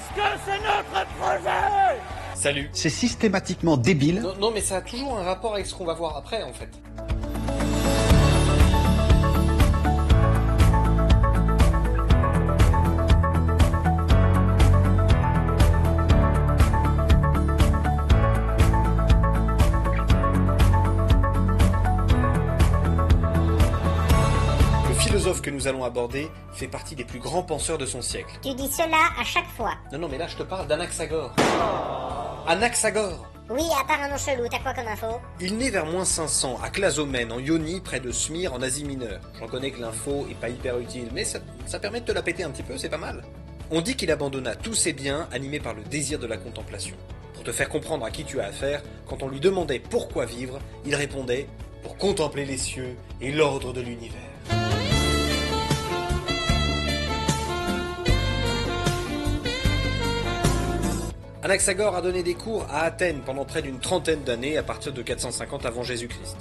Parce que c'est notre projet. Salut. C'est systématiquement débile. Non, mais ça a toujours un rapport avec ce qu'on va voir après, en fait. Le philosophe que nous allons aborder fait partie des plus grands penseurs de son siècle. Tu dis cela à chaque fois. Non, mais là je te parle d'Anaxagore. Anaxagore. Oui, à part un nom chelou, t'as quoi comme info? Il naît vers moins 500 à Clazomène, en Ionie, près de Smyrne, en Asie mineure. J'en connais que l'info est pas hyper utile, mais ça permet de te la péter un petit peu, c'est pas mal. On dit qu'il abandonna tous ses biens, animé par le désir de la contemplation. Pour te faire comprendre à qui tu as affaire, quand on lui demandait pourquoi vivre, il répondait « pour contempler les cieux et l'ordre de l'univers ». Anaxagore a donné des cours à Athènes pendant près d'une trentaine d'années à partir de 450 avant Jésus-Christ.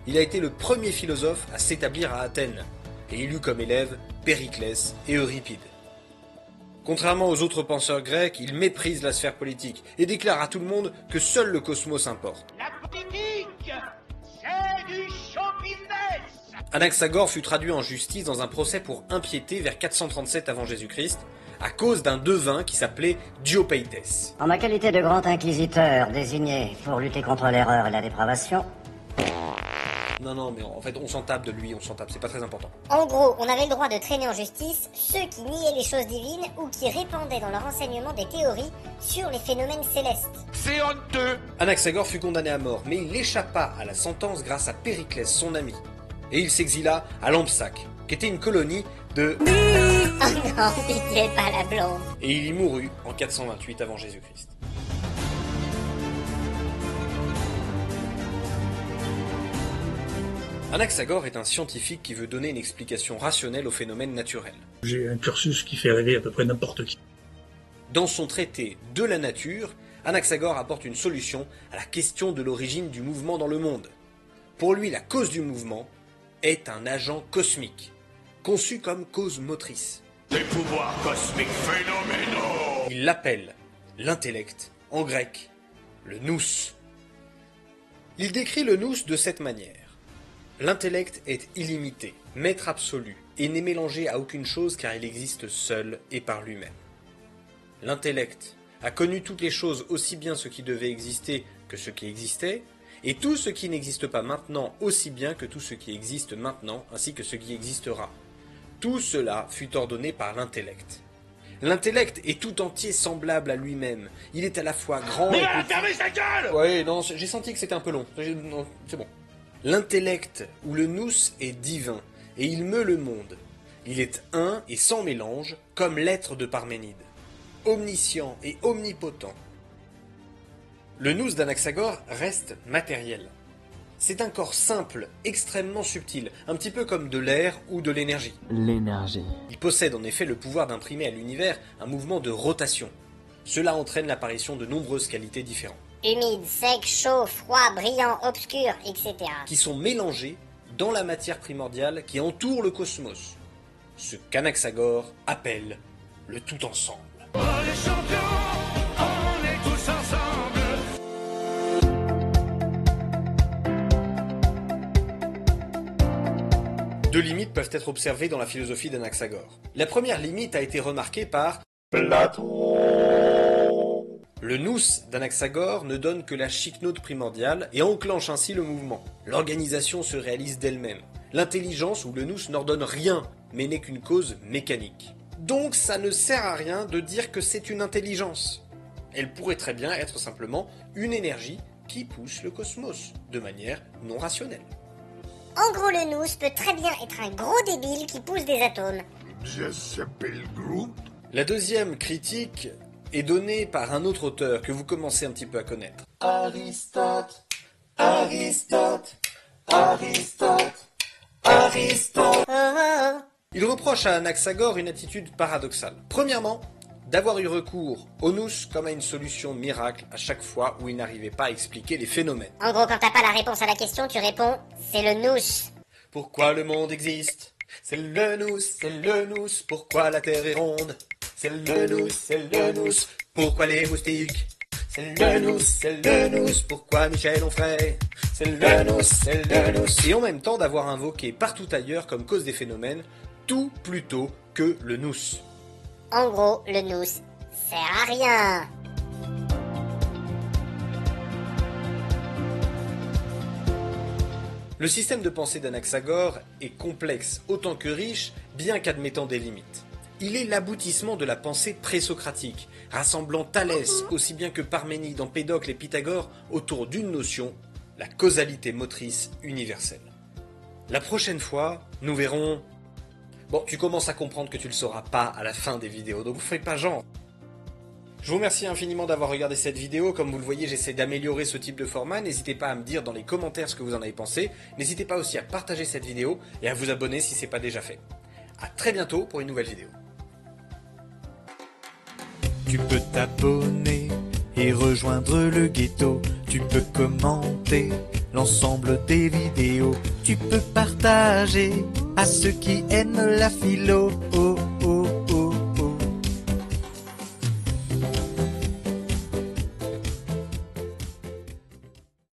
Il a été le premier philosophe à s'établir à Athènes, et il eut comme élèves Périclès et Euripide. Contrairement aux autres penseurs grecs, il méprise la sphère politique et déclare à tout le monde que seul le cosmos importe. La politique, c'est du show business. Anaxagore fut traduit en justice dans un procès pour impiété vers 437 avant Jésus-Christ, à cause d'un devin qui s'appelait Diopeites. En ma qualité de grand inquisiteur désigné pour lutter contre l'erreur et la dépravation. Non, mais en fait, on s'en tape de lui, c'est pas très important. En gros, on avait le droit de traîner en justice ceux qui niaient les choses divines ou qui répandaient dans leur enseignement des théories sur les phénomènes célestes. C'est honteux. Anaxagore fut condamné à mort, mais il échappa à la sentence grâce à Périclès, son ami. Et il s'exila à Lampsaque, qui était une colonie de... Oh non, pitié, pas la blonde. Et il y mourut en 428 avant Jésus-Christ. Anaxagore est un scientifique qui veut donner une explication rationnelle aux phénomènes naturels. J'ai un cursus qui fait rêver à peu près n'importe qui. Dans son traité De la nature, Anaxagore apporte une solution à la question de l'origine du mouvement dans le monde. Pour lui, la cause du mouvement est un agent cosmique, conçu comme cause motrice. Des pouvoirs cosmiques phénoménaux. Il l'appelle l'intellect, en grec, le nous. Il décrit le nous de cette manière. L'intellect est illimité, maître absolu, et n'est mélangé à aucune chose car il existe seul et par lui-même. L'intellect a connu toutes les choses, aussi bien ce qui devait exister que ce qui existait, et tout ce qui n'existe pas maintenant aussi bien que tout ce qui existe maintenant, ainsi que ce qui existera. Tout cela fut ordonné par l'intellect. L'intellect est tout entier semblable à lui-même. Il est à la fois grand Mais et il a petit. fermé sa gueule. Ouais, non, j'ai senti que c'était un peu long. Non, c'est bon. L'intellect, ou le nous, est divin, et il meut le monde. Il est un et sans mélange, comme l'être de Parménide. Omniscient et omnipotent. Le nous d'Anaxagore reste matériel. C'est un corps simple, extrêmement subtil, un petit peu comme de l'air ou de l'énergie. L'énergie. Il possède en effet le pouvoir d'imprimer à l'univers un mouvement de rotation. Cela entraîne l'apparition de nombreuses qualités différentes. Humide, sec, chaud, froid, brillant, obscur, etc. Qui sont mélangées dans la matière primordiale qui entoure le cosmos. Ce qu'Anaxagore appelle le tout ensemble. Oh les champions, on est tous ensemble. Deux limites peuvent être observées dans la philosophie d'Anaxagore. La première limite a été remarquée par Platon. le nous d'Anaxagore ne donne que la chiquenote primordiale et enclenche ainsi le mouvement. L'organisation se réalise d'elle-même. L'intelligence ou le nous n'ordonne rien, mais n'est qu'une cause mécanique. Donc ça ne sert à rien de dire que c'est une intelligence. Elle pourrait très bien être simplement une énergie qui pousse le cosmos, de manière non rationnelle. En gros, le nous peut très bien être un gros débile qui pousse des atomes. Ça s'appelle Groot. La deuxième critique est donnée par un autre auteur que vous commencez un petit peu à connaître. Aristote. Oh. Il reproche à Anaxagore une attitude paradoxale. Premièrement, d'avoir eu recours au nous comme à une solution miracle à chaque fois où il n'arrivait pas à expliquer les phénomènes. En gros, quand t'as pas la réponse à la question, tu réponds « c'est le nous ». Pourquoi le monde existe? C'est le nous, pourquoi la terre est ronde? c'est le nous, c'est le nous. Pourquoi les moustiques? C'est le nous, pourquoi Michel Onfray? C'est le nous. Et en même temps d'avoir invoqué partout ailleurs comme cause des phénomènes, tout plutôt que le nous. En gros, le nous sert à rien. Le système de pensée d'Anaxagore est complexe autant que riche, bien qu'admettant des limites. Il est l'aboutissement de la pensée présocratique, rassemblant Thalès aussi bien que Parménide, Empédocle et Pythagore autour d'une notion, la causalité motrice universelle. La prochaine fois, nous verrons... Bon, tu commences à comprendre que tu le sauras pas à la fin des vidéos, donc vous faites pas genre. Je vous remercie infiniment d'avoir regardé cette vidéo. Comme vous le voyez, j'essaie d'améliorer ce type de format. N'hésitez pas à me dire dans les commentaires ce que vous en avez pensé. N'hésitez pas aussi à partager cette vidéo et à vous abonner si ce n'est pas déjà fait. A très bientôt pour une nouvelle vidéo. Tu peux t'abonner et rejoindre le ghetto. Tu peux commenter l'ensemble des vidéos. Tu peux partager à ceux qui aiment la philo. Oh, oh.